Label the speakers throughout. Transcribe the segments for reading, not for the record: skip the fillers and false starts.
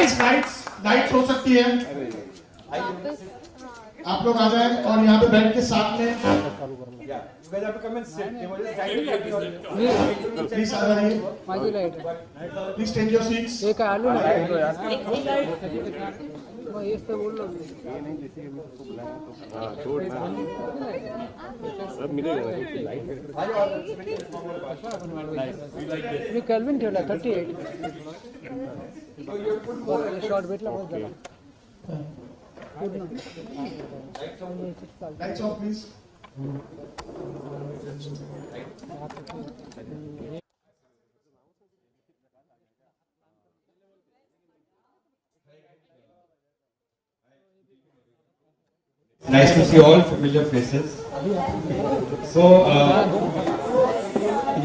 Speaker 1: Lights हो सकती है। आप लोग आ जाए और यहाँ पे बैठ के साथ में प्लीज आ जाइए। Please take your seats.
Speaker 2: एक आलू केल्विन ठेवला 38 शॉर्ट भेटला
Speaker 1: lights off please.
Speaker 3: Nice to see all familiar faces. So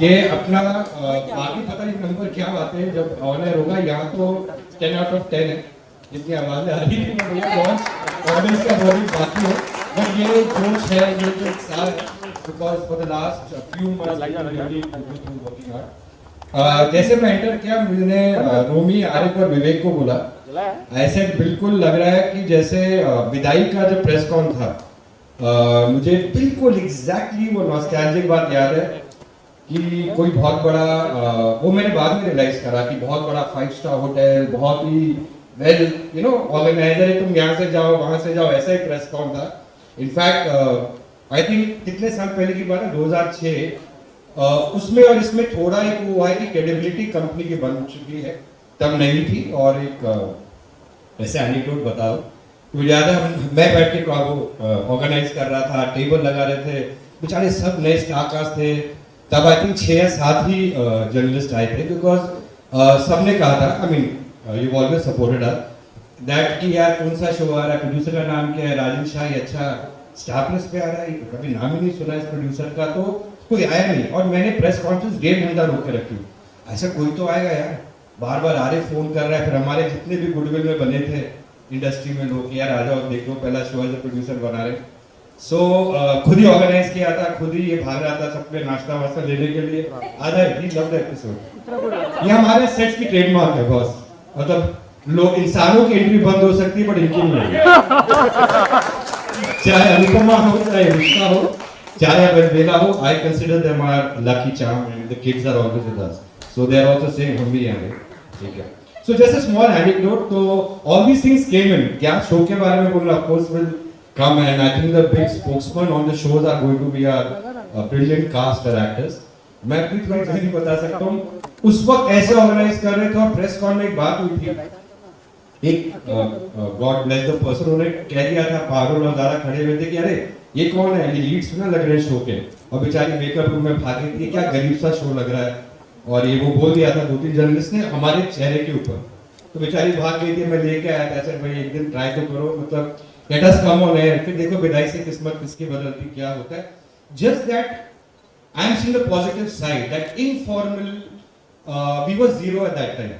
Speaker 3: ये अपना बाकी पता नहीं नंबर क्या बातें हैं जब ऑनर होगा। यहाँ तो 10 out of 10 है जितनी आवाज़ें आ रही थी। भैया लॉन्च ऑडियंस का बहुत बाकी है बट ये जोश है ये जो साल because for the last few months जैसे मैं एंटर किया मैंने रोमी आरिफ और विवेक को बोला ऐसे बिल्कुल लग रहा है कि जैसे विदाई का जो प्रेस कॉन था मुझे बिल्कुल एग्जैक्टली वो नॉस्टैल्जिक बात याद है कि कोई बहुत बड़ा वो मैंने बाद में रियलाइज करा कि बहुत बड़ा 5 स्टार होटल बहुत ही वेल यू नो ऑर्गेनाइजर है। तुम यहाँ से जाओ वहाँ से जाओ ऐसा ही प्रेस कॉन था। इनफैक्ट आई थिंक कितने साल पहले की बात है 2006 उसमें और इसमें थोड़ा एक वो है कि क्रेडिबिलिटी कंपनी की बन चुकी है तब नहीं थी। और एक ऐसे एनेक्डोट बताओ मुझे याद है मैं बैठ के ऑर्गेनाइज कर रहा था टेबल लगा रहे थे बेचारे सब नए स्टारकास्ट थे तब आई थिंक 6 या 7 ही जर्नलिस्ट आए थे बिकॉज सबने कहा था I mean you always supported us that कि यार कौन सा शो आ रहा है प्रोड्यूसर का नाम क्या है राजन शाह अच्छा स्टार प्लस पे आ रहा है कभी नाम ही नहीं सुना इस प्रोड्यूसर का तो कोई आया नहीं। और मैंने प्रेस कॉन्फ्रेंस 1.5 घंटा रोक के रखी ऐसा कोई तो आएगा यार बार बार आ रहे फोन कर रहा है। फिर हमारे जितने भी गुडविल में बने थे इंडस्ट्री में लोग यार आ जाओ देखो पहला शो एज प्रोड्यूसर बना रहे। सो खुद ही ऑर्गेनाइज किया था खुद ही ये भाग रहा था सबके नाश्ता वास्ता लेने के लिए आ जाए ही लव द एपिसोड। ये हमारे सेट्स की ट्रेडमार्क है बॉस मतलब लोग इंसानों की एंट्री बंद हो सकती है बट इनकी नहीं चाहे अनुपमा हो चाहे रिश्ता हो चाहे बेला हो I consider them are lucky charm and the kids are always with us so they are also saying हम भी हैं ठीक है। So just a small anecdote तो all these things came in क्या शो के बारे में बोलना of course will come and I think the big spokesman on the shows are going to be our brilliant cast and actors. मैं भी थोड़ी नहीं बता सकता हूँ उस वक्त ऐसे ऑर्गेनाइज कर रहे थे और प्रेस कॉन में एक बात हुई थी एक गॉड ब्लेस द पर्सन उन्होंने कह दिया था पारुल और दारा खड़े हुए थे कि अरे ये कौन है ये लीड्स ना लग रहे हैं शो के और बेचारी मेकअप रूम में भागी थी क्या गरीब सा शो लग रहा है और ये वो बोल दिया था 2-3 जर्नलिस्ट ने हमारे चेहरे के ऊपर तो बेचारी भाग गई थी। मैं लेके आया था ऐसे भाई एक दिन ट्राई तो करो मतलब let us come on air फिर देखो विदाई से किस्मत किसकी बदलती क्या होता है। just that I am seeing the positive side that informal we were zero at that time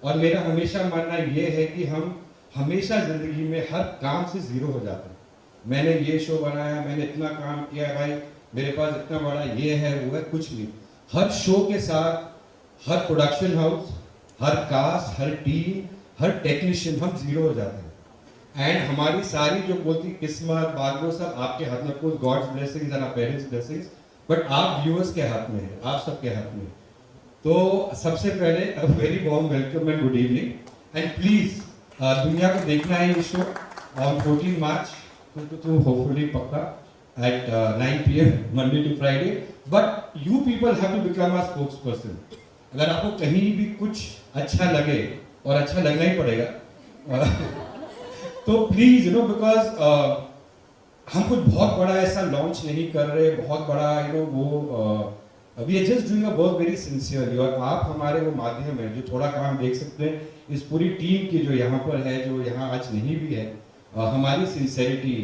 Speaker 3: और मेरा हमेशा मानना ये है कि हम हमेशा जिंदगी में हर काम से जीरो हो जाते हैं। मैंने ये शो बनाया मैंने इतना काम किया भाई मेरे पास इतना बड़ा ये है वो है कुछ नहीं। हर शो के साथ हर प्रोडक्शन हाउस हर कास्ट हर टीम हर टेक्नीशियन हम जीरो हो जाते हैं एंड हमारी सारी जो बोलती किस्मत बागो सब आपके हाथ में course God's blessings and our parents blessings but आप व्यूअर्स के हाथ में है आप सबके हाथ में। तो सबसे पहले a very warm welcome and good evening and please दुनिया को देखना है ये शो ऑन 14 मार्च तो होपफुली पक्का at 9 PM Monday to Friday but you people have to become a spokesperson। अगर आपको कहीं भी कुछ अच्छा लगे और अच्छा लगना ही पड़ेगा तो प्लीज यू नो बिकॉज हम कुछ बहुत बड़ा ऐसा लॉन्च नहीं कर रहे बहुत बड़ा यू नो वो we are just doing a work very sincerely और आप हमारे वो माध्यम है जो थोड़ा काम देख सकते हैं इस पूरी टीम की जो यहाँ पर है जो यहाँ आज नहीं भी है हमारी सिंसियरिटी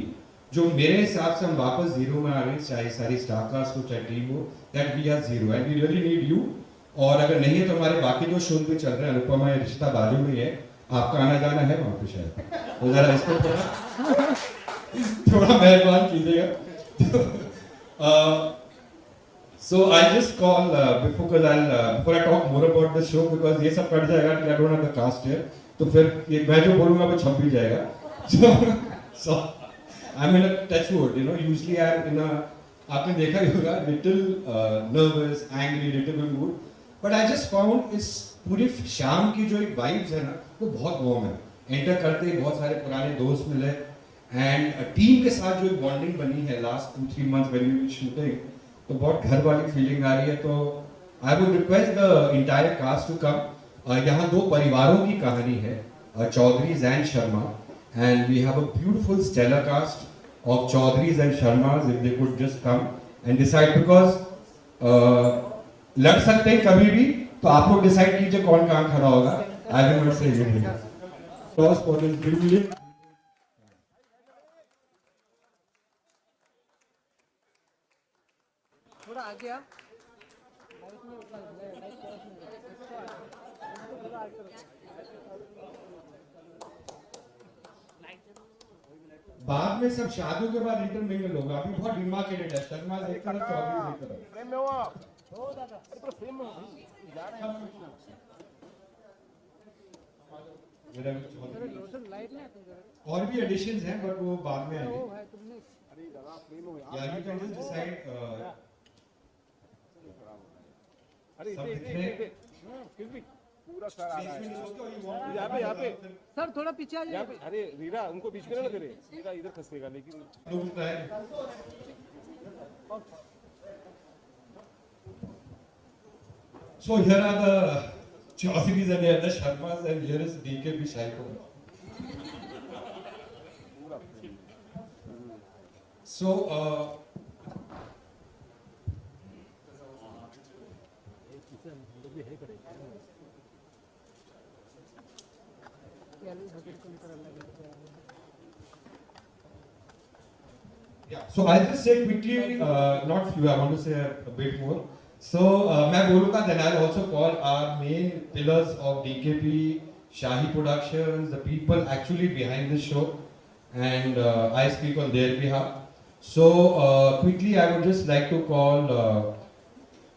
Speaker 3: जो मेरे हिसाब से हम वापस जीरो में आ रहे हैं चाहे सारी स्टारकास्ट हो चाहे टीम हो that we are zero and we really need you. और अगर नहीं है तो हमारे बाकी जो शोज भी चल रहे हैं अनुपमा रिश्ता बाजू में है आपका आना जाना है वहाँ पे शायद तो जरा इसको थोड़ा मेहरबान कीजिएगा। So I just call before I talk more about the show because ये सब कट जाएगा कि I don't have the cast here तो फिर मैं जो बोलूँगा वो छप भी जाएगा. So I'm in a touch wood, usually I'm in a, आपने देखा ही होगा, little nervous, angry, irritable mood. But I just found इस पूरी शाम की जो एक vibes है ना, वो बहुत warm है. Enter करते ही बहुत सारे पुराने दोस्त मिले and टीम के साथ जो एक bonding बनी है last 2-3 months when we were shooting, तो बहुत घर वाली feeling आ रही है. तो I would request the entire cast to come. यहाँ दो परिवारों की कहानी है, Chaudhary's and Sharma, and we have a beautiful stellar cast of Chaudhary's and Sharmas. If they could just come and decide, because लड़ सकते हैं कभी भी, तो आप लोग डिसाइड कीजिए कौन कहाँ खड़ा होगा. I will not say anything. Toss for this brilliant.
Speaker 2: थोड़ा आगे आप.
Speaker 3: बाद में सब शादियों के बाद इंटरमिंगल होगा. अभी बहुत डिमार्केटेड है. शर्मा एक तरफ, चौधरी एक तरफ.
Speaker 1: फ्रेम में हो आप. अरे पर फ्रेम में हो. जा रहे हैं.
Speaker 2: लाइट ना
Speaker 3: और भी एडिशंस हैं बट वो बाद में आएंगे.
Speaker 1: अरे दादा फ्रेम में हो.
Speaker 3: या यू कैन जस्ट डिसाइड.
Speaker 1: अरे इधर किस भी पूरा सर आ रहा है. यहाँ पे
Speaker 2: सर थोड़ा पीछे आ
Speaker 1: यहाँ पे. अरे रीरा उनको बीच में ना करे. रीरा इधर खसेगा लेकिन.
Speaker 3: So here are the Chaudharys and here are the Sharmas and here is DKP Shaiko. So yeah, so I'll just say quickly, not few, I want to say a bit more. So मैं बोलूँगा, then I'll also call our main pillars of DKP Shahi Productions, the people actually behind this show, and I speak on their behalf. So quickly I would just like to call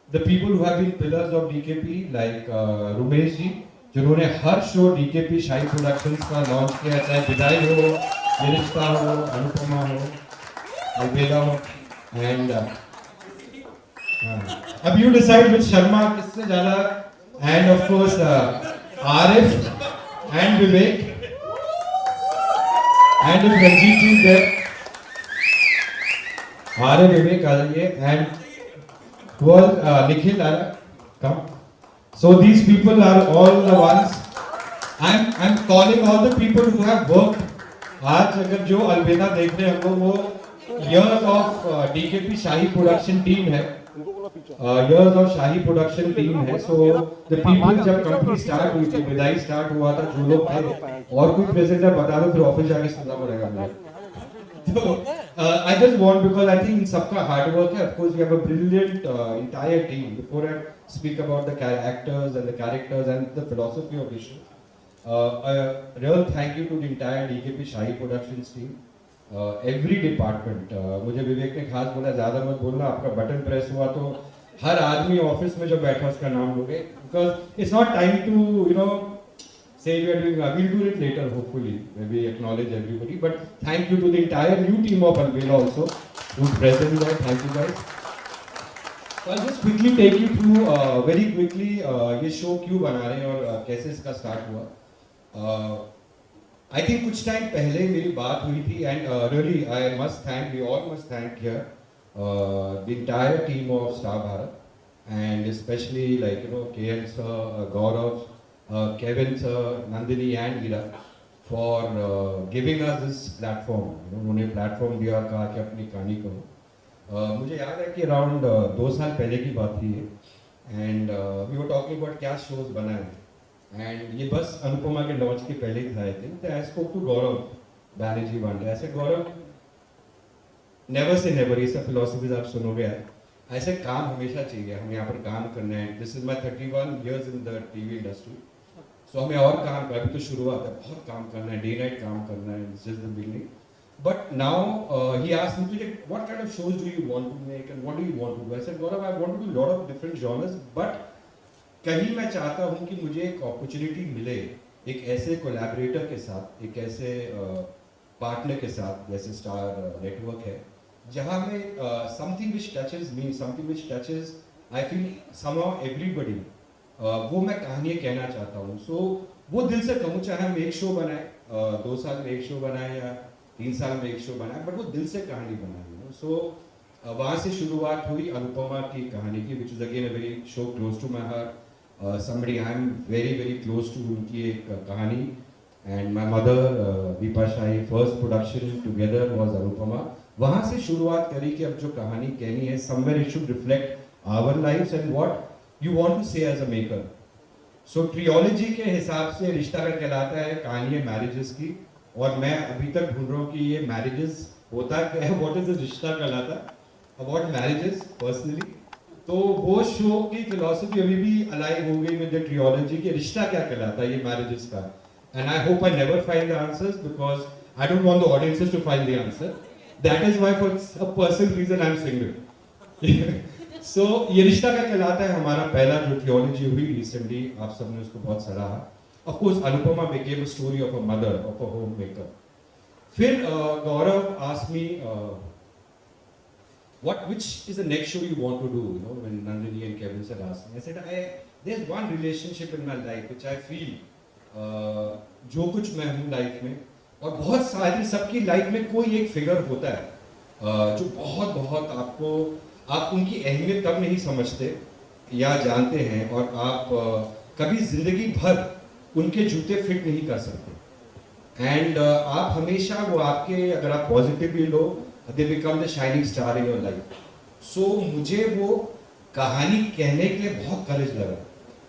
Speaker 3: the people who have been pillars of DKP, like Rumesh ji, जिन्होंने हर show DKP शाही productions का launch किया, चाहे विदाई हो, ये रिश्ता हो, अनुपमा हो, अलबेला हो, and अब you decide which शर्मा किससे ज़्यादा, and of course Arif and Vivek, and if Ranjit ji is there, Arif, Vivek आ जाइए, and Nikhil Lara, come. So these people are all the ones. I'm calling all the people who have worked. आज अगर जो अलबेला देख रहे हैं हम लोग, वो years of DKP shahi production team है. Years of shahi production team है. So the people जब कंपनी स्टार्ट हुई थी, विदाई स्टार्ट हुआ था, जो लोग थे, और कोई प्रेजेंट है बता दो, फिर ऑफिस जाके सुनना पड़ेगा मुझे. So I just want, because I think सबका hard work है. Of course we have a brilliant entire team. Before I speak about the actors and the characters and the philosophy of the show, a real thank you to the entire DKP Shahi Productions team. Every department. मुझे विवेक ने खास बोला ज़्यादा मत बोलना, आपका button press हुआ तो हर आदमी ऑफिस में जो बैठा उसका नाम लोगे, because it's not time to say we are doing. We'll do it later, hopefully, when we acknowledge everybody. But thank you to the entire new team of Alvela also, who's present there. Thank you guys. So I'll just quickly take you through very quickly ये show क्यों बना रहे हैं और कैसे इसका start हुआ. I think कुछ टाइम पहले मेरी बात हुई थी, and really I must thank, we all must thank here the entire team of Star Bharat, and especially like KL sir, Gaurav, Kevin sir, Nandini and Ira for giving us this platform. उन्होंने platform दिया और कहा कि अपनी कहानी करो. मुझे याद है कि अराउंड 2 साल पहले की बात थी ये, and we were talking about क्या शोज बनाए, एंड ये बस अनुपमा के लॉन्च के पहले ही था आई थिंक. तो I spoke to Gaurav Banerjee one day. ऐसे गौरव, नेवर से नेवर, ये सब फिलोसफीज आप सुनोगे, ऐसे काम हमेशा चाहिए. हम यहाँ पर काम करना है. This is my 31 years in the TV industry. So हमें और काम करना, अभी तो शुरुआत है, बहुत काम करना है, डे नाइट काम करना है. This is the beginning. But now he asked me, what kind of shows do you want to make and what do you want to do? I said, Gaurav, I want to do a lot of different genres, but कहीं मैं चाहता हूँ कि मुझे एक opportunity मिले एक ऐसे कोलैबोरेटर के साथ, एक ऐसे पार्टनर के साथ जैसे स्टार नेटवर्क है, जहाँ में something which touches me, something which touches I feel somehow everybody, वो मैं कहानी कहना चाहता हूँ. सो वो दिल से कहूँ, चाहे हम एक शो बनाए, 2 साल में एक शो बनाए या 3 साल में एक शो बनाए, बट वो दिल से कहानी बनाई. सो वहाँ से शुरुआत हुई अनुपमा की कहानी की, which is again a very show close to my heart. somebody I am very close to, उनकी एक कहानी. And my mother, Vipashai, first production together was Anupama. वहाँ से शुरुआत करी कि अब जो कहानी कहनी है, somewhere it should reflect our lives and what you want to say as a maker. So ट्रियोलॉजी के हिसाब से रिश्ता का कहलाता है कहानी है मैरिजेस की, और मैं अभी तक ढूंढ रहा हूँ कि ये मैरिजेस होता क्या है, what is रिश्ता कहलाता about marriages personally. तो वो शो की फिलॉसफी अभी भी अलाइव हो गई विद द ट्रियोलॉजी कि रिश्ता क्या कहलाता है ये मैरिजेस का. And I hope I never find the answers because I don't want the audiences to find the answer. That is why for a personal reason I am single. So ये रिश्ता क्या कहलाता है हमारा पहला जो ट्रियोलॉजी हुई रिसेंटली, आप सबने उसको बहुत सराहा. Of course Anupama became a story of a mother of a home maker. फिर Gaurav asked me which is the next show you want to do, you know, when Nandini and Kevin said asked me. I said, there's one relationship in my life which I feel, जो कुछ मैं हूँ life में, और बहुत सारी सबकी life में कोई एक फिगर होता है जो बहुत आप उनकी अहमियत तब नहीं समझते या जानते हैं, और आप कभी जिंदगी भर उनके जूते फिट नहीं कर सकते. एंड आप हमेशा वो आपके, अगर आप positively low, they become the shining star in your life. So मुझे वो कहानी कहने के लिए बहुत करेज लगा.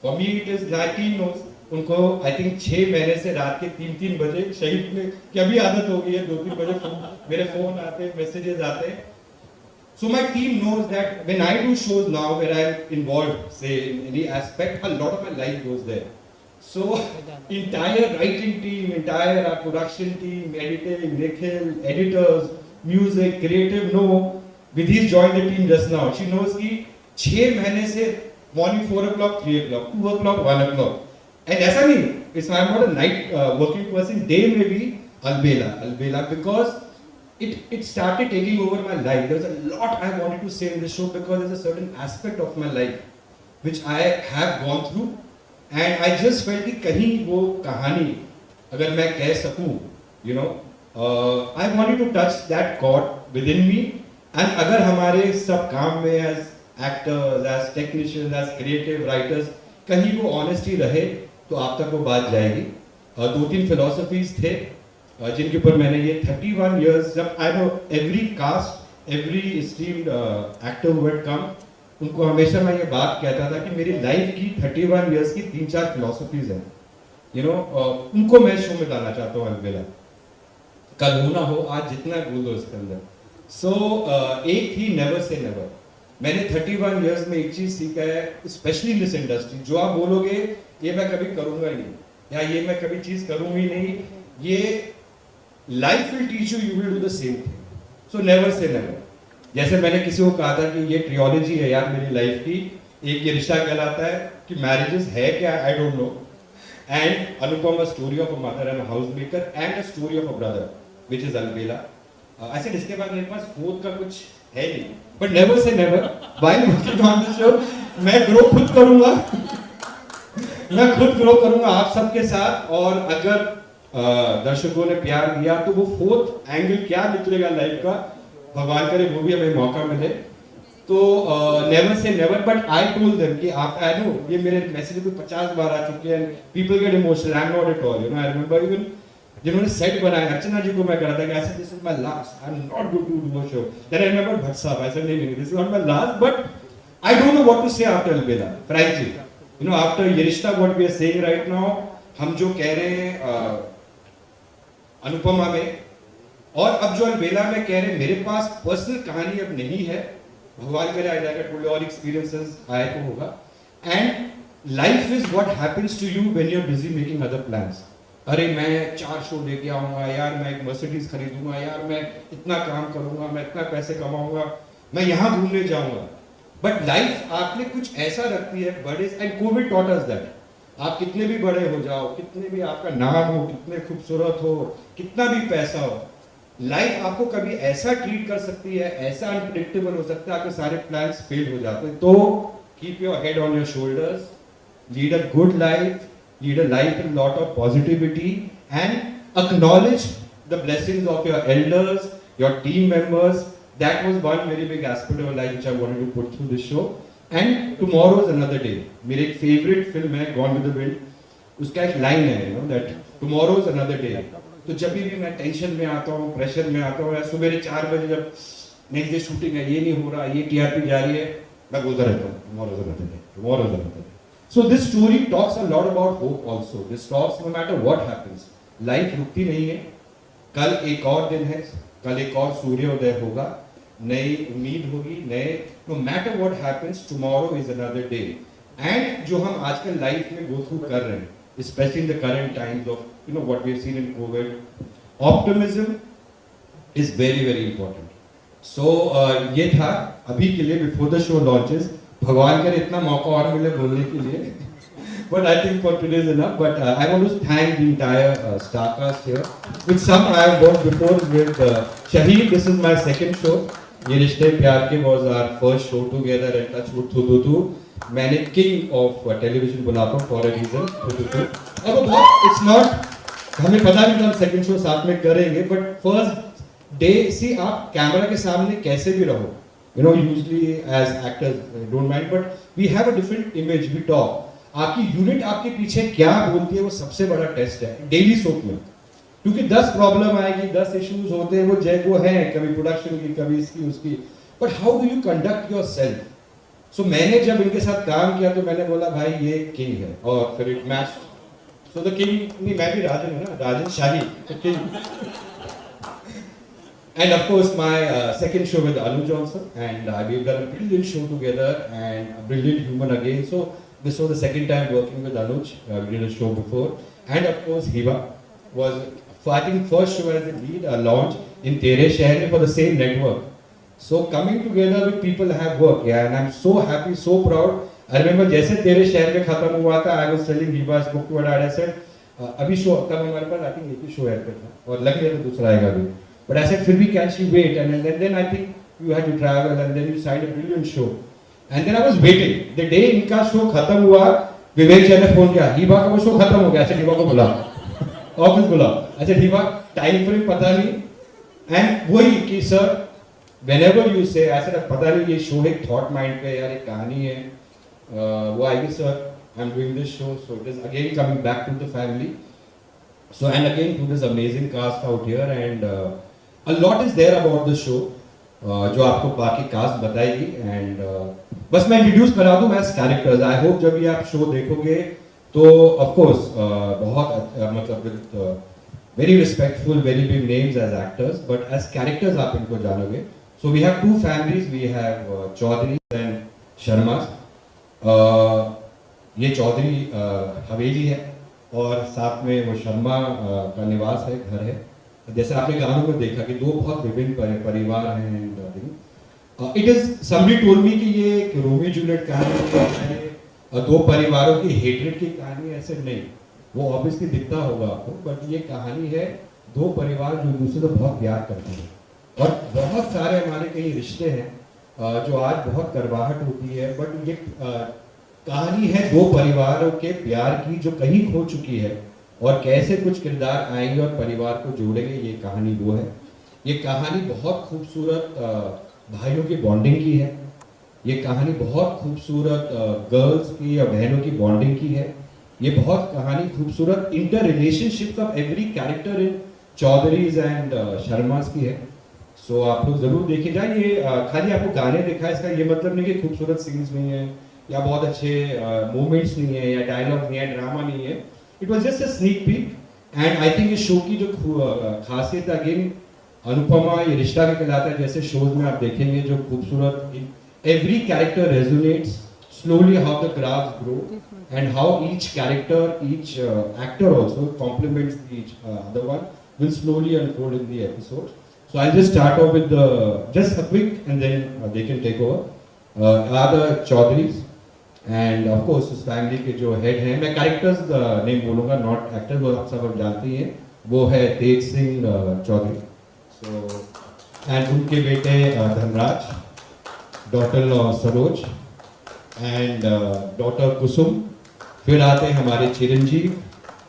Speaker 3: For me it is 19 knows. उनको I think 6 महीने से रात के 3 बजे शहीद में क्या भी आदत हो गई है, 2-3 बजे मेरे फोन आते, मैसेजेस आते. So my team knows that when I do shows now where I am involved, say in any aspect, a lot of my life goes there. So entire writing team, entire our production team, editing, Nikhil, editors, music creative, no विधीज join the team just now. She knows कि 6 महीने से morning 4 o'clock, 3 o'clock, 2 o'clock, 1 o'clock. And ऐसा नहीं, it's I am not a night working person. Day में भी अलबेला because it started taking over my life. There's a lot I wanted to say in this show because there's a certain aspect of my life which I have gone through, and I just felt कि कहीं वो कहानी अगर मैं कह सकूं, you know, I wanted to touch that chord within me. And अगर हमारे सब काम में as actors, as technicians, as creative writers कहीं वो honesty रहे तो आप तक वो बात जाएगी. 2-3 philosophies थे जिनके ऊपर मैंने ये 31 years, जब I know every cast, every esteemed actor who had come, उनको हमेशा मैं ये बात कहता था कि मेरी लाइफ की 31 years की 3-4 philosophies हैं, you know, उनको मैं शो में डालना चाहता हूँ अलबेला. कल होना हो, आज जितना बोल दो इसके अंदर. सो एक ही नेवर से नेवर. मैंने 31 years में एक चीज सीखा है, स्पेशली इन दिस इंडस्ट्री, जो आप बोलोगे ये मैं कभी करूंगा ही नहीं या ये मैं कभी चीज करूंगी नहीं, ये life will teach you, you will do the same thing. So never say never. जैसे मैंने किसी को कहा था कि ये ट्रियोलॉजी है यार मेरी लाइफ की, एक ये रिश्ता कहलाता है कि मैरिजेस है क्या, आई don't no, and Anupama story of a mother and a house maker and a story of a brother which is Albela. I said इसके बाद मेरे पास फोर्थ का कुछ है नहीं, but never say never. While working on this show, मैं grow खुद करूँगा, मैं खुद ग्रो करूँगा आप सबके साथ. और अगर दर्शकों ने प्यार दिया तो वो फोर्थ एंगल क्या निकलेगा लाइफ का, भगवान करे वो भी हमें मौका मिले. तो never say never. But I told them कि आप, आई नो ये मेरे मैसेज पे 50 बार आ चुके हैं, people get emotional, I am not at all, you know. I remember even जिन्होंने सेट बनाया, अर्चना जी को मैं कह रहा था कि ऐसा this is my last, I am not going to do a show. Then I remember Bhatt साहब, आई सेड नहीं this is not my last, but I don't know what to say after Albela, frankly, you know, after Yeh Rishta, what we are saying right now, हम जो कह रहे हैं अनुपमा में, और अब जो अलबेला में कह रहे हैं, मेरे पास पर्सनल कहानी अब नहीं है, भगवान करे आई लाइक टू और एक्सपीरियंसेस आए तो होगा. And life is what happens to you when you are busy making other plans. अरे मैं 4 शो लेके आऊंगा यार, मैं एक मर्सिडीज खरीदूंगा यार, मैं इतना काम करूंगा, मैं इतना पैसे कमाऊंगा, मैं यहाँ घूमने जाऊंगा. बट लाइफ आपने कुछ ऐसा रखती है बड़े, and Covid taught us that. आप कितने भी बड़े हो जाओ, कितने भी आपका नाम हो, कितने खूबसूरत हो, कितना भी पैसा हो, लाइफ आपको कभी ऐसा ट्रीट कर सकती है, ऐसा अनप्रिडिक्टेबल हो सकता है, आपके सारे प्लान्स फेल हो जाते हैं। तो keep your head on your shoulders, lead a good life, lead a life with lot of positivity and acknowledge the blessings of your elders, your team members. That was one very big aspect of my life which I wanted to put through this show. And tomorrow is another day. मेरी एक favorite film है Gone with the Wind. उसका एक line है, you know, that tomorrow is another day. तो जब भी मैं टेंशन में आता हूँ, प्रेशर में आता हूँ, या सुबह 4 बजे जब नेक्स्ट डे शूटिंग है, ये नहीं हो रहा, ये टीआरपी जा रही है, मैं बोलता रहता हूँ tomorrow is another day, tomorrow is another day. So this story talks a lot about hope also. This talks no matter what happens. Life रुकती नहीं है, कल एक और दिन है, कल एक और सूर्योदय होगा, नई उम्मीद होगी, नए no matter what happens tomorrow is another day. And जो हम आजकल लाइफ में गो थ्रू कर रहे हैं, specially in the current times of you know what we have seen in covid, optimism is very very important. So ये था अभी के लिए बिफोर द शो लॉन्चेस। भगवान करे इतना मौका और मिले बोलने के लिए, but I think for today is enough. But I want to thank the entire star cast here. With some I have worked before with Shahid. This is my second show. ये रिश्ते प्यार के was our first show together and Touchwood Thu. मैंने king of television बुलाता हूँ for a reason. Thu. अब बहुत it's not, हमें पता नहीं था हम second show साथ में करेंगे, but first day see आप कैमरा के सामने कैसे भी रहो, you know, usually as actors don't mind, but we have a different image, we talk. आपकी यूनिट आपके पीछे क्या बोलती है वो सबसे बड़ा टेस्ट है डेली सोप में, क्योंकि 10 प्रॉब्लम आएगी, 10 इश्यूज होते हैं, वो है कभी प्रोडक्शन की, कभी इसकी उसकी, but how do you conduct your self. So मैंने जब इनके साथ काम किया तो मैंने बोला भाई ये किंग है, और फिर it match. So the king नहीं, मैं भी राजन हूँ ना, राजन शाही king. And of course my second show with Anu Johnson, and we've done a brilliant show together and a brilliant human again. So this was the second time working with Anuj. We did a show before, and of course Hiba was fighting first show as a lead, a launch in Tere Shehar for the same network. So coming together with people have worked, yeah, and I'm so happy, so proud. I remember जैसे Tere Shehar में खत्म हुआ था, I was telling Hiba, spoke to her dad, I said अभी show तब हमारे पास I think एक ही show है था, और लग गया तो दूसरा आएगा भी. But I said, फिर भी can she wait? And then I think you had to travel, and then you signed a brilliant show. And then I was waiting. The day इनका शो खत्म हुआ, विवेक जी ने फोन किया, हिबा का वो शो खत्म हो गया, ऐसे हिबा को बुला, ऑफिस बुला, अच्छा हिबा टाइम फ्रेम पता नहीं, एंड वही कि सर whenever you say, ऐसा पता नहीं ये शो एक थॉट माइंड पे यार एक कहानी है, वो आएगी sir, I'm doing this show, so it is again coming back to the family. So and again to this amazing cast out here, and a lot is there about the show, जो आपको बाकी cast बताएगी, and बस मैं introduce करा दूं as characters. I hope जब ये आप शो देखोगे तो ऑफ कोर्स बहुत मतलब with very respectful very big names as actors, but as characters आप इनको जानोगे। So we have 2 families, we have Chaudhary and Sharma. ये चौधरी हवेली है और साथ में वो शर्मा का निवास है, घर है। जैसे आपने गानों में देखा कि 2 बहुत विभिन्न परिवार हैं। It is somebody told me कि ये एक रोमियो जूलियट कहानी है, 2 परिवारों की हेट्रेड की कहानी, ऐसे नहीं, वो ऑब्वियसली दिखता होगा आपको, बट ये कहानी है 2 परिवार जो दूसरे से बहुत प्यार करते हैं, और बहुत सारे हमारे कई रिश्ते हैं जो आज बहुत करवाहट होती है, बट ये कहानी है 2 परिवारों के प्यार की जो कहीं खो चुकी है, और कैसे कुछ किरदार आएंगे और परिवार को जोड़ेंगे, ये कहानी वो है। ये कहानी बहुत खूबसूरत भाइयों की बॉन्डिंग की है, ये कहानी बहुत खूबसूरत गर्ल्स की या बहनों की बॉन्डिंग की है, ये बहुत कहानी खूबसूरत inter relationships of every character in Chaudharys and Sharmas की है। सो आप लोग जरूर देखिए जाए। ये खाली आपको गाने दिखा है, इसका ये मतलब नहीं कि खूबसूरत सीन्स नहीं है या बहुत अच्छे मोमेंट्स नहीं है या डायलॉग नहीं है, ड्रामा नहीं है। It was just a sneak peek, and I think इस शो की जो खासियत अगेन अनुपमा ये रिश्ता भी कहलाता है, जैसे शोज में आप देखेंगे जो खूबसूरत every character resonates slowly how the crafts grow and how each character, each actor also complements each other one will slowly unfold in the episode. So I'll just start off with just a quick and then they can take over. Are the Chaudharys. And of course उस family के जो head हैं, मैं characters name बोलूँगा, not actors, वो आप सब जानते ही हैं, वो है तेज सिंह चौधरी। सो एंड उनके बेटे Dhanraj, daughter Saroj and daughter Kusum, फिर आते हैं हमारे चिरंजीव,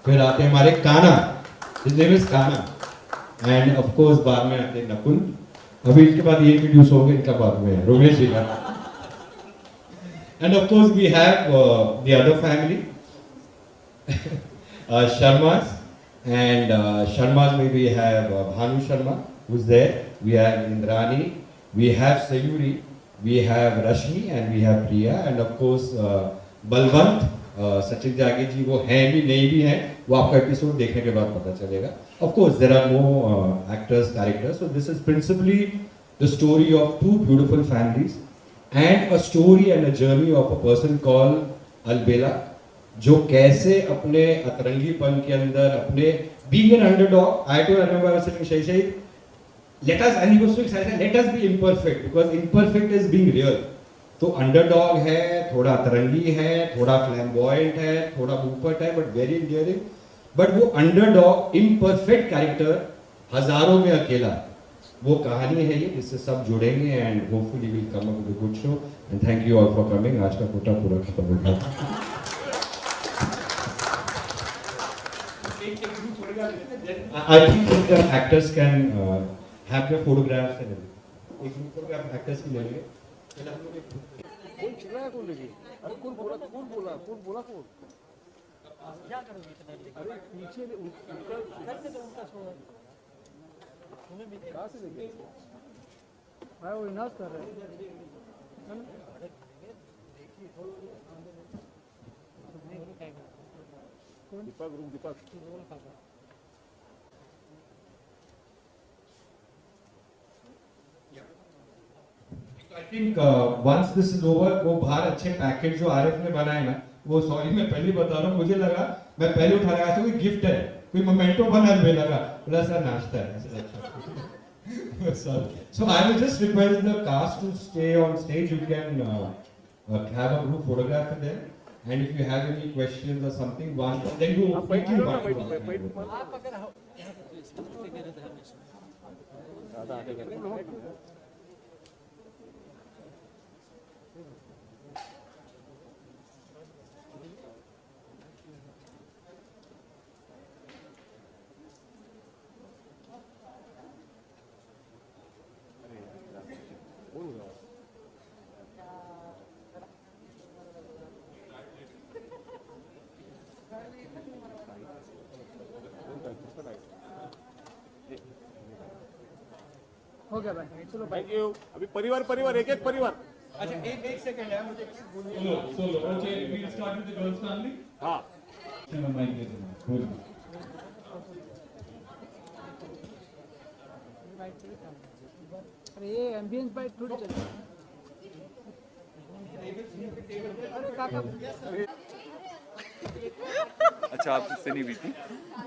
Speaker 3: फिर आते हैं हमारे काना, हिज नेम इज काना, एंड ऑफ कोर्स बाद में आते हैं नकुल। अभी इसके बाद ये इंट्रोड्यूस होंगे, इनका बाद में रोमेश जी का। And of course we have the other family Sharmas, and Sharmas में we have Bhanu Sharma who's there, we have Indrani, we have Sayuri, we have Rashmi, and we have Priya, and of course Balwant, Sachin जागी जी वो हैं भी नहीं भी हैं, वो आपका एपिसोड देखने के बाद पता चलेगा। Of course there are no actors, characters, so this is principally the story of two beautiful families and a story and a journey of a person called Albela, जो कैसे अपने अतरंगीपन के अंदर, अपने being an underdog, I too remember I was saying Shay, let us, and he was saying let us be imperfect because imperfect is being real। तो underdog है, थोड़ा अतरंगी है, थोड़ा फ्लैम्बॉयंट है, थोड़ा ऊपट है, बट वेरी इंडियरिंग। बट वो अंडरडॉग इम्परफेक्ट कैरेक्टर हजारों में अकेला, वो कहानी है ये जिससे सब जुड़ेंगे and hopefully will come up with a good show. And thank you all for coming. आज का कोटा पूरा खत्म हो गया। I think the actors can have their photographs and everything। एक ग्रुप फोटोग्राफ एक्टर्स की ले लेंगे।
Speaker 1: कौन चिल्लाया कौन लगी? अरे कौन बोला कौन? अरे पीछे कहाँ से लेके?
Speaker 2: भाई वो इनाज कर रहे हैं।
Speaker 1: दीपक
Speaker 3: I think once this is over, वो बाहर अच्छे पैकेट जो आरिफ ने बनाए ना, वो सॉरी मैं पहले बता रहा हूँ, मुझे लगा मैं पहले उठा रहा था कोई गिफ्ट है, कोई मोमेंटो बना में लगा, बोला सर नाश्ता है। So I will just request the cast to stay on stage. You can have a group photograph with them, and if you have any questions or something, one then you quickly one to one.
Speaker 2: आप अगर हो गया भाई, चलो भाई।
Speaker 1: Thank you. अभी परिवार एक परिवार।
Speaker 3: अच्छा एक सेकंड है, मुझे solo okay, we will start with the girls family.
Speaker 1: हाँ
Speaker 3: चलो माइक दे दो।
Speaker 2: अरे ये एम्बियंस बाइट थोड़ी चलती है। अरे काका
Speaker 4: अच्छा आप उससे नहीं पीती?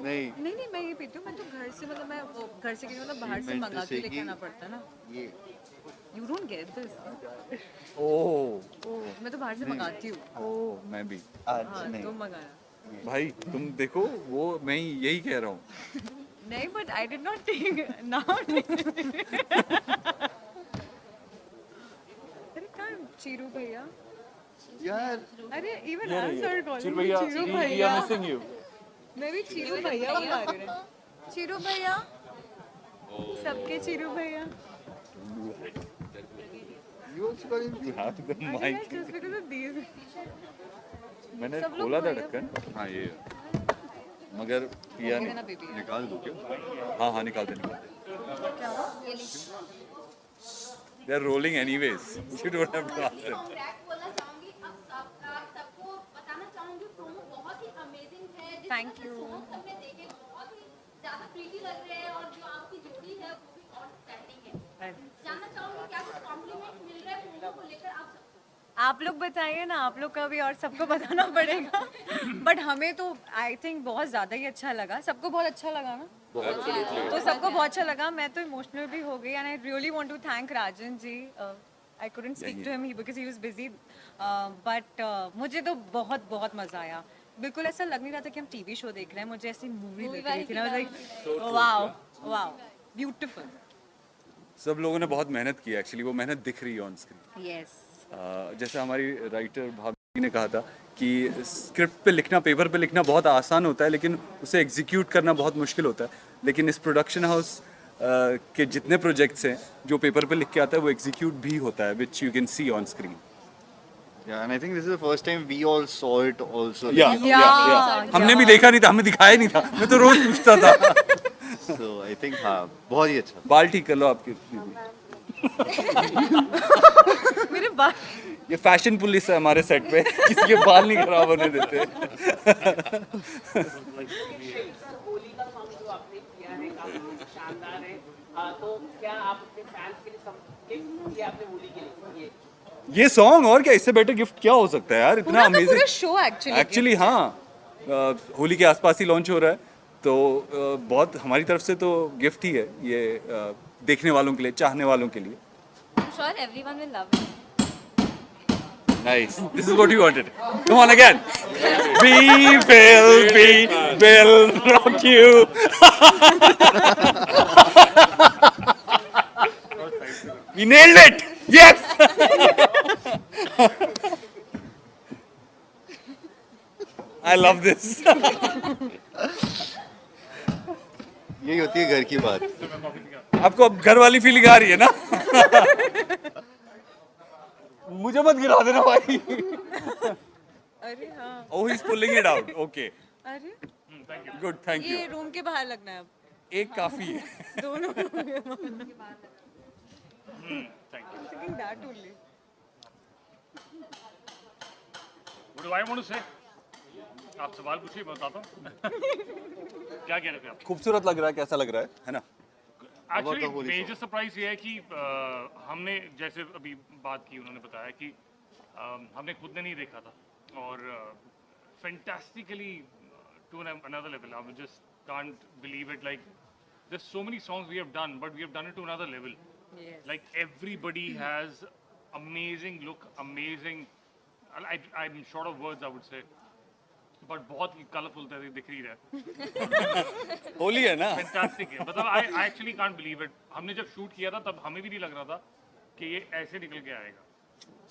Speaker 4: नहीं
Speaker 5: नहीं मैं ये पीती हूँ। मैं तो घर से मतलब मैं घर से मतलब बाहर से मंगा के लेके आना पड़ता है ना।
Speaker 4: ये
Speaker 5: यू डोंट गेट दिस।
Speaker 4: ओह
Speaker 5: मैं तो बाहर से मंगाती हूँ।
Speaker 4: ओह मैं भी आज
Speaker 5: हाँ
Speaker 4: नहीं
Speaker 5: तो मंगाया।
Speaker 4: भाई तुम देखो वो मैं यही कह रहा हूँ।
Speaker 5: नहीं but I did not take now. अरे कहाँ चीरू भैया
Speaker 4: यार
Speaker 5: अरे इवन आई स्टार्टेड कॉलिंग
Speaker 1: भैया
Speaker 5: चीरू
Speaker 1: we
Speaker 5: भैया।
Speaker 1: are missing you।
Speaker 5: मैं भी चीरू भैया बुला रही हूँ। चीरू भैया सबके चीरू भैया।
Speaker 4: you also calling you have the mic
Speaker 5: just because of these।
Speaker 4: मैंने
Speaker 5: सब लोग
Speaker 4: खोला था
Speaker 5: भैया।
Speaker 4: ढक्कन। हाँ ये मगर पिया
Speaker 5: ओके,
Speaker 4: ने
Speaker 5: ना बेबी।
Speaker 4: निकाल दो क्या? हाँ निकाल दे
Speaker 5: क्या हुआ?
Speaker 4: they are rolling anyways you don't have to ask them।
Speaker 6: बोलना चाहूंगी अब सबको बताना चाहूंगी प्रोमो बहुत ही अमेजिंग है। जिस
Speaker 5: Thank
Speaker 6: तरह से
Speaker 5: you।
Speaker 6: songs हमने देखे बहुत ही ज्यादा प्रीटी लग रहे हैं और जो आपकी जोड़ी है वो भी आउटस्टैंडिंग है। जानना चाहूंगी क्या कुछ कॉम्प्लीमेंट मिल रहा है प्रोमो को लेकर आप सबको?
Speaker 5: आप लोग बताइए ना, आप लोग का भी और सबको बताना पड़ेगा। बट हमें तो आई थिंक बहुत ज़्यादा ही अच्छा लगा। सबको बहुत अच्छा लगा ना? तो सबको बहुत अच्छा लगा। मैं तो इमोशनल भी हो गई and I really want to thank Rajan ji I couldn't speak to him because he was busy. But मुझे तो बहुत बहुत मजा आया. बिल्कुल ऐसा लग नहीं रहा था कि हम टीवी शो देख रहे हैं. मुझे ऐसी मूवी लग रही थी ना. I was like, wow, beautiful.
Speaker 4: सब लोगों ने बहुत मेहनत की एक्चुअली, वो मेहनत दिख रही है ऑन स्क्रीन.
Speaker 5: Yes.
Speaker 4: जैसे हमारी राइटर भाभी ने कहा था कि स्क्रिप्ट पे लिखना, पेपर पे लिखना बहुत आसान होता है, लेकिन उसे एग्जीक्यूट करना बहुत मुश्किल होता है. लेकिन इस प्रोडक्शन हाउस के जितने प्रोजेक्ट्स हैं जो पेपर पे लिख के आता है वो एग्जीक्यूट भी होता है, which you can see on screen.
Speaker 7: Yeah, and I think this is the first time we all saw it also.
Speaker 4: हमने भी देखा नहीं था, हमें दिखाया नहीं था, मैं तो रोज पूछता था.
Speaker 7: So I think हाँ बहुत ही अच्छा.
Speaker 4: बाल ठीक कर लो आपके.
Speaker 5: मेरे बाल.
Speaker 4: ये फैशन पुलिस है हमारे सेट पे, किसी के बाल नहीं खराब होने देते.
Speaker 2: होली का सॉन्ग जो आपने किया है काफी शानदार है. तो क्या आप अपने फैंस के लिए गिफ्ट किया आपने होली के लिए?
Speaker 4: ये सॉन्ग और क्या, इससे बेटर गिफ्ट क्या हो सकता है यार, इतना अमेजिंग.
Speaker 5: पूरा शो
Speaker 4: एक्चुअली हाँ, होली के आसपास ही लॉन्च हो रहा है, तो बहुत हमारी तरफ से तो गिफ्ट ही है ये, देखने वालों के लिए, चाहने वालों के लिए.
Speaker 6: I'm sure everyone will love it.
Speaker 4: Nice. This is what you wanted. Come on again. We will rock you. We nailed it. Yes. I love this.
Speaker 7: यही होती है घर की बात.
Speaker 4: आपको अब घर वाली फीलिंग आ रही है ना? मुझे मत गिरा देना भाई.
Speaker 5: अरे हाँ.
Speaker 4: Oh, he's pulling it out. Okay.
Speaker 5: अरे.
Speaker 4: Good. Thank
Speaker 5: ये
Speaker 4: you.
Speaker 5: रूम के बाहर लगना है अब.
Speaker 4: एक काफी है.
Speaker 5: दोनों रूम के बाहर. I'm thinking that only.
Speaker 8: What do I want to say? आप सवाल पूछिए, मैं बताता हूँ. क्या कह रहे थे आप?
Speaker 4: खूबसूरत लग रहा है, कैसा लग रहा है ना?
Speaker 8: एक्चुअली मेजर सरप्राइज ये है कि हमने जैसे अभी बात की, उन्होंने बताया कि हमने खुद ने नहीं देखा था और fantastically to another level. I just can't believe it. Like there's so many songs we have done, but we have done it to another level.
Speaker 5: Yes.
Speaker 8: Like everybody has amazing look, amazing. I'm short of words, I would say. But बहुत ही colourful तरह दिख रही है.
Speaker 4: होली है ना?
Speaker 8: Fantastic है. मतलब I actually can't believe it. हमने जब शूट किया था तब हमें भी नहीं लग रहा था कि ये ऐसे निकल के आएगा.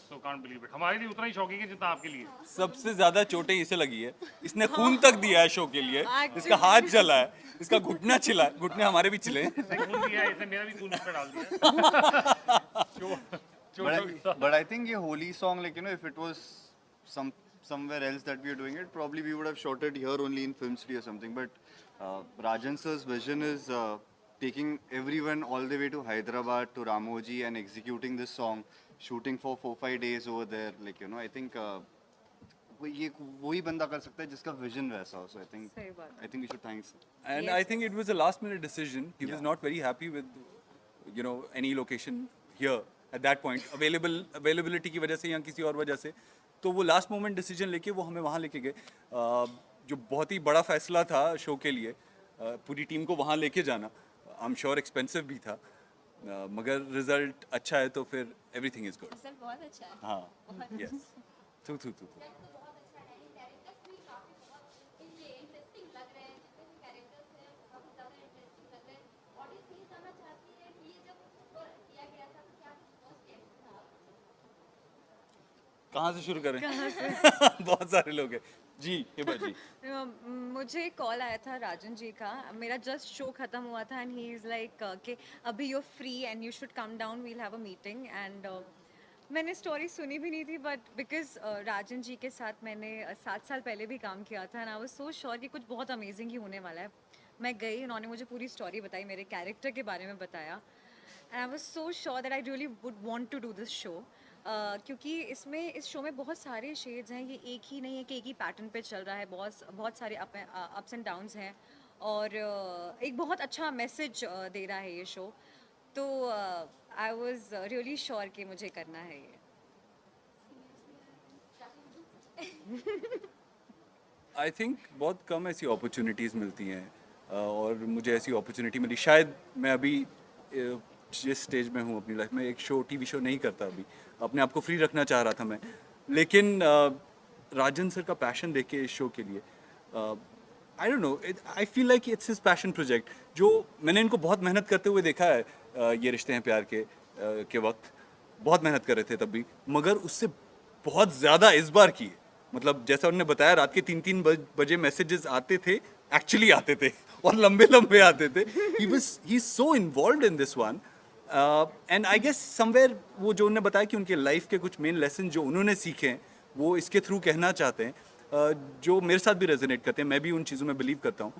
Speaker 8: So can't believe it. हमारे लिए उतना ही शॉकिंग है जितना आपके लिए.
Speaker 4: सबसे ज्यादा चोटें इसे लगी है. इसने खून तक दिया है शो के लिए. इसका हाथ जला है, इसका घुटना छिला है. घुटने हमारे भी छिले.
Speaker 8: खून दिया है, इसने मेरा भी खून पे डाल दिया.
Speaker 7: But I think ये Holi song, like, you know, if it was somewhere else that we are doing it, probably we would have shot it here only in Film City or something. But Rajan sir's vision is taking everyone all the way to Hyderabad, to Ramoji, and executing this song, shooting for 4-5 days over there. Like, you know, I think ये वही बंदा कर सकता है जिसका vision वैसा हो. So I think we should thank sir.
Speaker 4: And I think it was a last minute decision. He was not very happy with, you know, any location here at that point. Availability की वजह से या किसी और वजह से, तो वो लास्ट मोमेंट डिसीजन लेके वो हमें वहाँ लेके गए, जो बहुत ही बड़ा फैसला था शो के लिए. पूरी टीम को वहाँ लेके जाना आई एम श्योर एक्सपेंसिव भी था, मगर रिजल्ट अच्छा है तो फिर एवरीथिंग इज गुड.
Speaker 6: सर बहुत अच्छा है.
Speaker 4: हाँ, यस. थू
Speaker 6: बहुत अच्छा है. कैरेक्टर्स भी काफी बहुत इंटरेस्टिंग लग रहे हैं. जितने भी कैरेक्टर्स हैं बहुत ज्यादा इंटरेस्टिंग लग रहे हैं. ऑडियंस ये जानना चाहती है कि ये जब किया गया था तो क्या फर्स्ट टाइम था?
Speaker 4: कहाँ से शुरू करें? बहुत सारे लोग हैं जी. हिबा जी,
Speaker 5: मुझे कॉल आया था राजन जी का. मेरा जस्ट शो खत्म हुआ था एंड ही इज़ लाइक कि अभी you free and you should come down, we'll have a meeting. And मैंने स्टोरी सुनी भी नहीं थी, बट बिकॉज राजन जी के साथ मैंने 7 साल पहले भी काम किया था and I was so sure कि कुछ बहुत अमेजिंग ही होने वाला है. मैं गई, उन्होंने मुझे पूरी स्टोरी बताई, मेरे कैरेक्टर के बारे में बताया and I was so sure that I really would want to do this show. क्योंकि इस शो में बहुत सारे शेड्स हैं. ये एक ही नहीं है कि एक ही पैटर्न पे चल रहा है. बहुत सारे अप्स एंड डाउन्स हैं और एक बहुत अच्छा मैसेज दे रहा है ये शो. तो आई वाज रियली श्योर कि मुझे करना है ये.
Speaker 4: आई थिंक बहुत कम ऐसी अपॉर्चुनिटीज़ मिलती हैं और मुझे ऐसी अपॉर्चुनिटी मिली. शायद मैं अभी जिस स्टेज में हूँ अपनी लाइफ में, एक शो टीवी शो नहीं करता अभी, अपने आप को फ्री रखना चाह रहा था मैं, लेकिन राजन सर का पैशन देख के इस शो के लिए, आई don't no, I feel like it's his passion project. जो मैंने इनको बहुत मेहनत करते हुए देखा है ये रिश्ते हैं प्यार के वक्त, बहुत मेहनत कर रहे थे तब भी, मगर उससे बहुत ज़्यादा इस बार की, मतलब जैसा उन्होंने बताया रात के 3-3 बजे मैसेजेस आते थे, एक्चुअली आते थे और लंबे लंबे आते थे। He is so involved in this one, and I guess somewhere वो जो उन्होंने बताया कि उनके लाइफ के कुछ मेन लेसन जो उन्होंने सीखे हैं वो इसके थ्रू कहना चाहते हैं, जो मेरे साथ भी रेजोनेट करते हैं, मैं भी उन चीज़ों में बिलीव करता हूँ,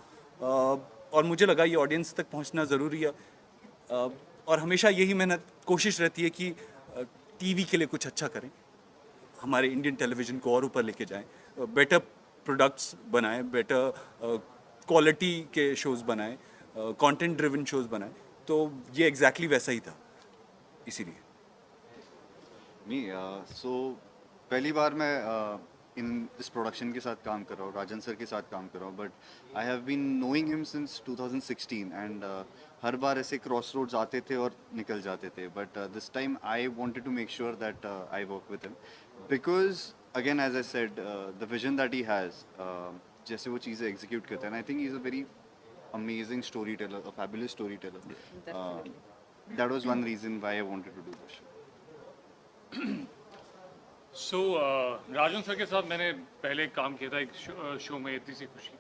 Speaker 4: और मुझे लगा ये ऑडियंस तक पहुँचना ज़रूरी है, और हमेशा यही मेहनत कोशिश रहती है कि टीवी के लिए कुछ अच्छा करें, हमारे इंडियन टेलीविज़न को और ऊपर लेके जाएं, बेटर प्रोडक्ट्स बनाएं, बेटर क्वालिटी के शोज़ बनाएं, कंटेंट ड्रिवन शोज़ बनाएं, तो ये एग्जैक्टली वैसा ही था, इसीलिए।
Speaker 7: नहीं, सो पहली बार मैं इन इस प्रोडक्शन के साथ काम कर रहा हूँ, राजन सर के साथ काम कर रहा हूँ, but I have been knowing him since 2016 and हर बार ऐसे क्रॉस रोड्स आते थे और निकल जाते थे, but this time I wanted to make sure that I work with him, because again as I said the vision that he has, जैसे वो चीज़ें एग्जीक्यूट करते हैं, I think he is a very amazing storyteller, a fabulous storyteller. That was one reason why I wanted to do this show.
Speaker 8: So Rajan sir के साथ मैंने पहले काम किया था एक शो में, इतनी सी खुशी,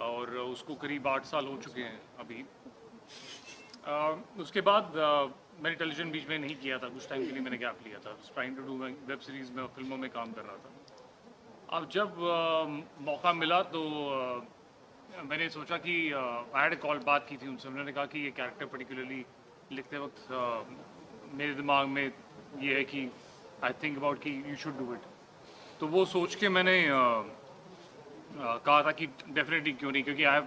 Speaker 8: और उसको करीब 8 साल हो चुके हैं अभी। उसके बाद मैंने टेलीविजन बीच में नहीं किया था, कुछ टाइम के लिए मैंने गैप लिया था, trying to do web series में, फिल्मों में काम कर रहा था। अब जब मौका मिला तो मैंने सोचा कि आई हैड कॉल, बात की थी उनसे, उन्होंने कहा कि ये कैरेक्टर पर्टिकुलरली लिखते वक्त मेरे दिमाग में ये है कि आई थिंक अबाउट कि यू शुड डू इट, तो वो सोच के मैंने कहा था कि डेफिनेटली क्यों नहीं, क्योंकि I have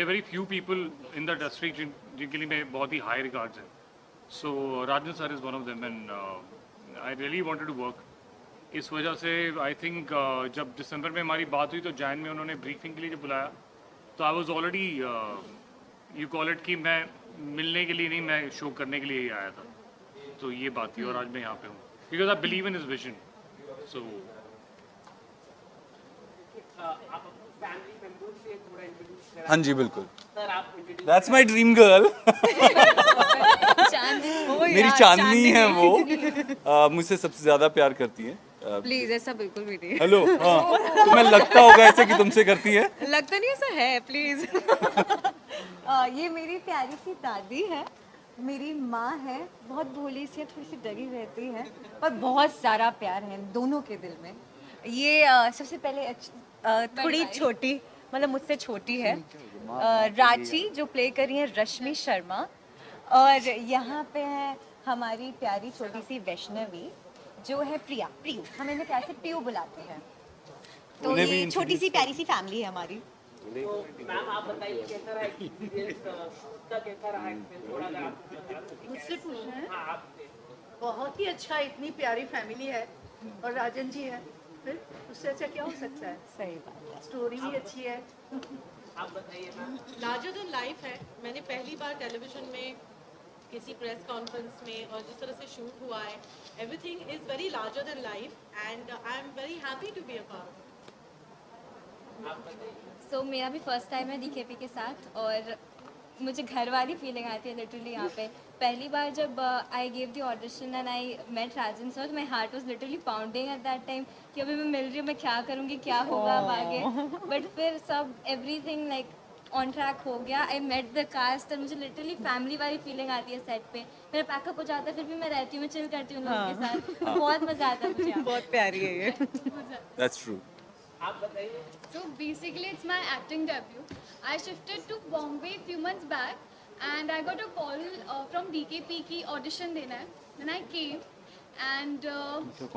Speaker 8: very few people in the industry जिनके लिए मैं बहुत ही हाई रिगार्ड्स हैं। So Rajan sir is one of them and I really wanted to work. इस वजह से आई थिंक जब दिसंबर में हमारी बात हुई तो जैन में उन्होंने ब्रीफिंग के लिए जब बुलाया तो I was already you call it कि मैं मिलने के लिए नहीं, मैं शो करने के लिए ही आया था, तो ये बात थी, और आज मैं यहाँ पे हूँ because I believe in his vision. So
Speaker 2: आप अपनी फैमिली मेंबर्स से थोड़ा इंट्रोड्यूस करा।
Speaker 4: हाँ जी बिल्कुल,
Speaker 2: सर आप introduce,
Speaker 4: that's my dream girl. मेरी चांदनी है वो, मुझसे सबसे ज़्यादा प्यार करती है।
Speaker 5: प्लीज ऐसा बिल्कुल भी नहीं।
Speaker 4: हेलो, हाँ तुम्हें लगता होगा ऐसे कि तुमसे करती है,
Speaker 5: लगता नहीं ऐसा है, प्लीज। ये मेरी प्यारी सी दादी है, मेरी माँ है, बहुत भोली सी है, थोड़ी सी डरी रहती है, पर बहुत सारा प्यार है दोनों के दिल में। ये सबसे पहले थोड़ी छोटी, मतलब मुझसे छोटी है, रांची जो प्ले कर रही है रश्मि शर्मा, और यहाँ पे है हमारी प्यारी छोटी सी वैष्णवी जो है प्रियू, हम इन्हें प्यार से प्रियू बुलाते हैं। तो
Speaker 4: उन्हें भी
Speaker 5: ये छोटी सी प्यारी सी फैमिली है हमारी।
Speaker 2: तो मैम आप बताइए कैसा रहा एक्सपीरियंस, उसका कैसा रहा एक्सपीरियंस, थोड़ा अगर आप बता सकें।
Speaker 9: मुझसे पूछना है?
Speaker 2: हाँ आपसे।
Speaker 9: बहुत ही अच्छा, इतनी प्यारी फैमिली है और राजन जी है, फिर उससे अच्छा क्या हो सकता है?
Speaker 5: सही बात है।
Speaker 9: स्टोरी भी अच्छी है।
Speaker 2: आप बताइए मैम।
Speaker 10: लार्जर देन लाइफ है। मैंने पहली बार टेलीविजन में किसी प्रेस कॉन्फ्रेंस में और जिस तरह से शूट हुआ है, everything is very larger than life and I am very happy to be a part.
Speaker 6: So मेरा भी फर्स्ट टाइम है डीकेपी के साथ और मुझे घर वाली फीलिंग आती है लिटरली यहाँ पे। पहली बार जब I gave the audition and I met Rajan sir, my heart was literally pounding at that time कि अभी मैं मिल रही हूँ, मैं क्या करूँगी, क्या होगा अब आगे। बट फिर सब एवरीथिंग लाइक ऑन ट्रैक हो गया। आई मेट द कास्ट और मुझे लिटरली फैमिली वाली फीलिंग आती है सेट पे। मेरा पैकअप हो जाता है फिर भी मैं रहती हूँ, मैं चिल करती हूँ लोगों के साथ, बहुत मज़ा आता है मुझे।
Speaker 5: बहुत प्यारी है ये।
Speaker 4: That's true.
Speaker 2: आप बताइए।
Speaker 6: So basically it's my acting debut. I shifted to Bombay a few months back and I got a call from DKP की audition देना है। Then I came and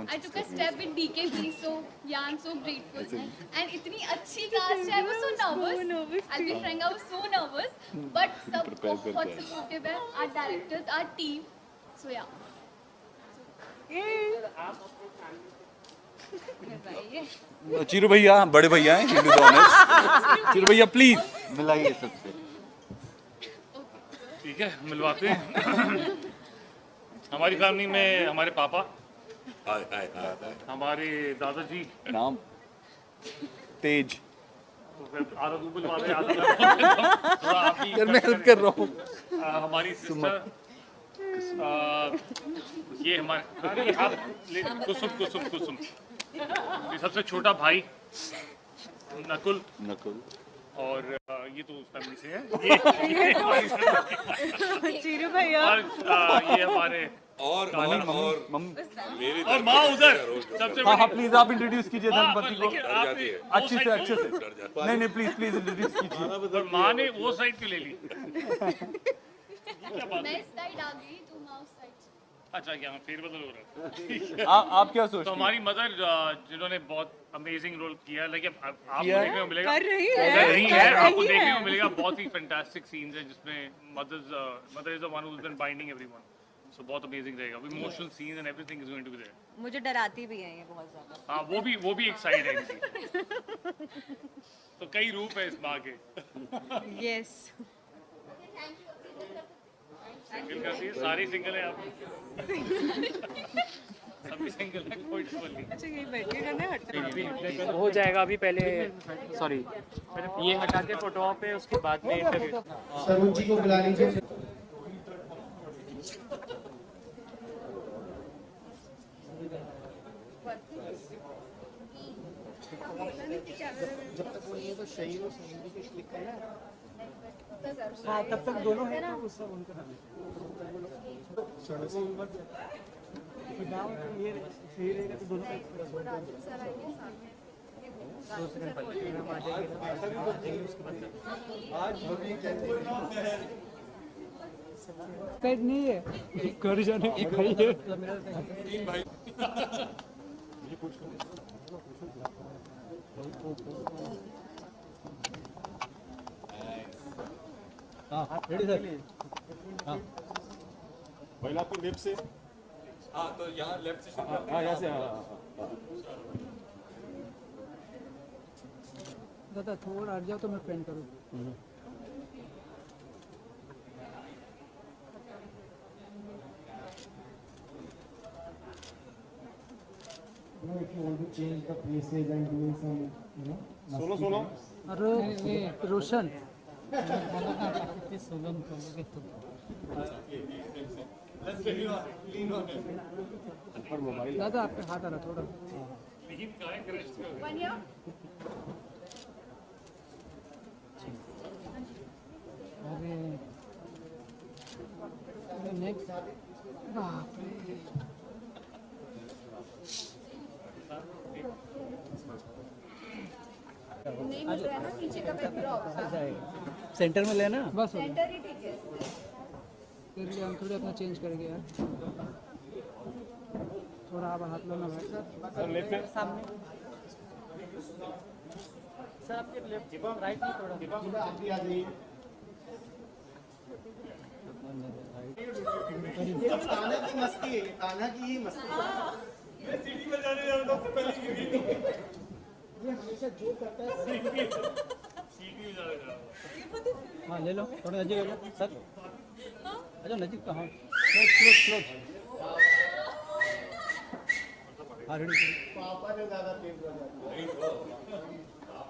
Speaker 6: I took a step with DKP, so yeah, I'm so grateful. And इतनी अच्छी cast है, I was so nervous. I'll be frank, I was so nervous. But सब बहुत supportive है, our directors, our team. So yeah.
Speaker 2: आप अपने family
Speaker 4: चिरू भैया बड़े भैया हैं, टू बी ऑनेस्ट। चिरू भैया प्लीज
Speaker 7: मिलाइए सबसे।
Speaker 8: ठीक है, मिलवाते हैं। हमारी फैमिली में हमारे पापा, हमारे दादाजी,
Speaker 4: नाम तेज।
Speaker 8: तो फिर आधा तू बुलवा दे, थोड़ा आप ही
Speaker 4: मैं हेल्प कर रहा हूँ।
Speaker 8: हमारी सिस्टर, ये हमारे, अरे आप कुसुम, ये सबसे छोटा भाई नकुल, और ये तो उस फैमिली से है, ये
Speaker 5: चीरू भैया
Speaker 8: और ये हमारे
Speaker 4: और
Speaker 8: माँ उधर सबसे
Speaker 4: हाँ
Speaker 8: बड़ी।
Speaker 4: प्लीज आप इंट्रोड्यूस कीजिए धर्मपति को अच्छे से नहीं प्लीज इंट्रोड्यूस कीजिए।
Speaker 8: और माँ ने वो साइड क्यों ले ली? क्या बात
Speaker 6: मैं
Speaker 8: है?
Speaker 6: इस साइड आ गई, तुम आओ उस साइड।
Speaker 8: अच्छा, क्या फेरबदल हो रहा है?
Speaker 4: आप क्या
Speaker 8: तो
Speaker 4: सोचते हैं?
Speaker 8: हमारी मदर जिन्होंने बहुत अमेजिंग रोल किया, लेकिन आपको
Speaker 4: किया है?
Speaker 8: देखने को मिलेगा,
Speaker 5: कर रही
Speaker 8: कर
Speaker 5: है
Speaker 8: रही
Speaker 5: कर
Speaker 8: है,
Speaker 5: रही
Speaker 8: आपको देखने
Speaker 5: है।
Speaker 8: को मिलेगा बहुत ही फैंटास्टिक सीन्स हैं जिसमें mother is the one who has been binding everyone, so बहुत अमेजिंग रहेगा, emotional scenes and everything is going to be there.
Speaker 5: मुझे डराती भी है ये बहुत ज्यादा।
Speaker 8: हाँ, वो भी एक साइड है इनकी। तो कई रूप है इस माँ के।
Speaker 5: यस
Speaker 8: सिंगल का सीन, सारे सिंगल है आप। सभी सिंगल है, कोई डबल नहीं।
Speaker 5: अच्छा यही बैठे करने हटते
Speaker 11: हो जाएगा अभी, पहले सॉरी ये हटा के फोटो पे, उसके बाद में इंटरव्यू।
Speaker 1: सरुण जी को बुला लीजिए। जब तक वो नहीं तो शहीद और समुद्री के क्लिक करना है। हाँ तब तक दोनों है ना उस उनका नाम ये सही रहेगा तो दोनों आज नहीं है कर जाने की भाई है तीन भाई हाँ रेडी सर हाँ
Speaker 12: पहला आपको लेफ्ट से
Speaker 4: हाँ तो यहाँ लेफ्ट से
Speaker 12: हाँ यहाँ से हाँ
Speaker 11: दादा थोड़ा हट जाओ तो मैं पेन करूँ।
Speaker 1: if you want to change the places and doing some, you know,
Speaker 12: solo
Speaker 11: अरे रोशन दादा आपके हाथ आ रहा थोड़ा। अरे नेक्स्ट बाप रे
Speaker 6: नहीं मिल रहा है ना पीछे का बैकड्रॉप।
Speaker 11: सेंटर में लेना बस
Speaker 6: सेंटर ही ठीक है।
Speaker 11: फिर लिए हम थोड़ा अपना चेंज करेंगे यार, थोड़ा आप हाथ लो ना भाई
Speaker 12: सर लेफ्ट में
Speaker 11: सामने। सर आपके लेफ्ट राइट में थोड़ा
Speaker 1: आप भी आ जाइए। ये कान्हा की मस्ती है, ये कान्हा की ही मस्ती है।
Speaker 12: सीढ़ी पर जाने जा रहा था पहले गिरी
Speaker 1: ये हमेशा जो करता है
Speaker 8: सीढ़ी में जा रहा है।
Speaker 11: हाँ ले लो थोड़ा नजदीक आ जाओ सर, अच्छा नजदीक कहाँ? क्लोज हाँ रेडी।
Speaker 1: पापा ने ज्यादा तेज बजाया।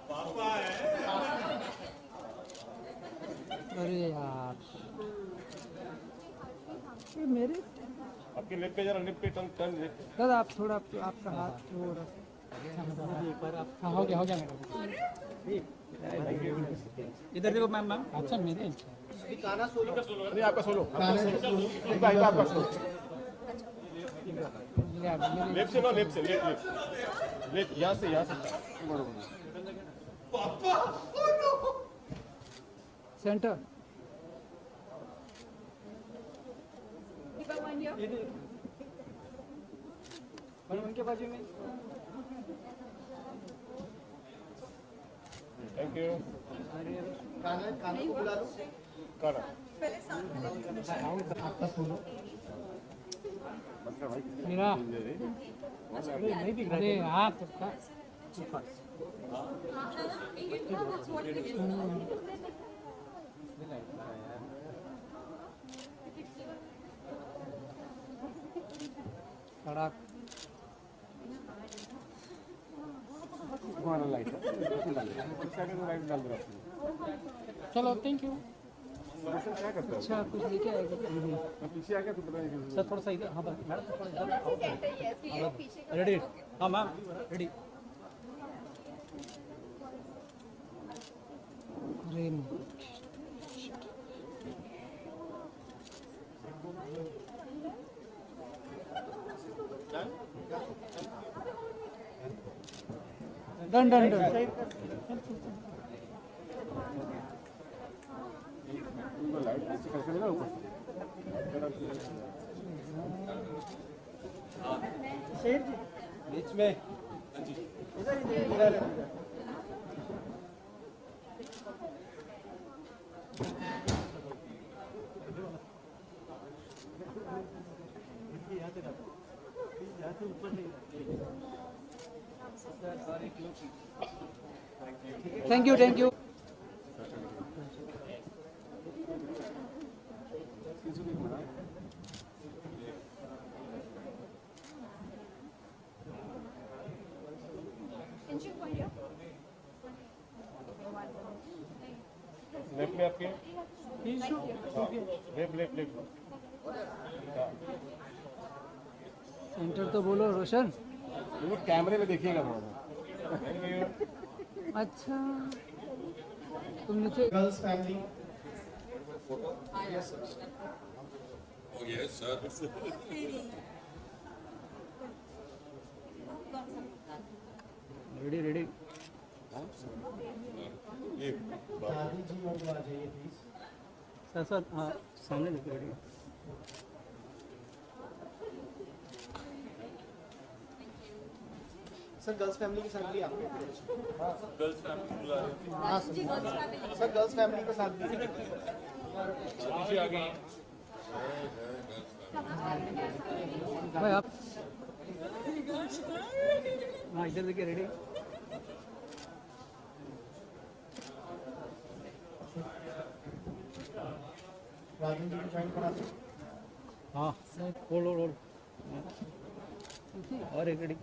Speaker 12: पापा है
Speaker 11: अरे यार ये मेरे
Speaker 12: आपके लेफ्ट पे जरा लेफ्ट पे टर्न
Speaker 11: दादा आप थोड़ा आपका हाथ थोड़ा एक बार आप हाँ हो गया मेरा। इधर देखो मैम अच्छा मेरे
Speaker 1: कान्हा सोलो
Speaker 12: नहीं आपका सोलो आपका सोलो लेफ्ट से ना लेफ्ट से लेफ्ट यहाँ से पापा
Speaker 11: सेंटर उनके बाजू में।
Speaker 12: थैंक यू
Speaker 1: कान्हा को बुला लो।
Speaker 12: कान्हा
Speaker 1: आपका सोलो।
Speaker 11: मेरा नहीं दिख रहा। अरे हाँ सबका कड़ाक
Speaker 1: तुम्हारा लाइट लाइट डाल दो आपने।
Speaker 11: चलो थैंक यू
Speaker 1: रोशन क्या करता है?
Speaker 11: अच्छा कुछ लेके आएगा
Speaker 1: मैं पीछे आ गया तो पता नहीं
Speaker 11: सर थोड़ा सा इधर हाँ बस मैडम थोड़ा इधर आओ रेडी हाँ मैम रेडी अरे डन डन डन
Speaker 1: लाइट ऐसे करके देना ऊपर बीच में इधर
Speaker 11: थैंक यू
Speaker 1: लेफ्ट में आपके लेफ्ट लेफ्ट
Speaker 11: सेंटर तो बोलो रोशन
Speaker 1: वो कैमरे में देखिएगा थोड़ा सा।
Speaker 11: अच्छा तुम नीचे
Speaker 1: गर्ल्स फैमिली
Speaker 11: रेडी रेडी
Speaker 1: दादी जी और आ जाइए प्लीज।
Speaker 11: सर सर हाँ सामने देखो रेडी
Speaker 1: सर गर्ल्स फैमिली के साथ भी आप
Speaker 12: गर्ल्स फैमिली
Speaker 1: हाँ सर गर्ल्स फैमिली के साथ भी
Speaker 12: पीछे आ गई
Speaker 11: भाई आप हाँ इधर देखिए रेडी
Speaker 1: राजन जी को ज्वाइन करा दो।
Speaker 11: हाँ होल्ड और एक रेडी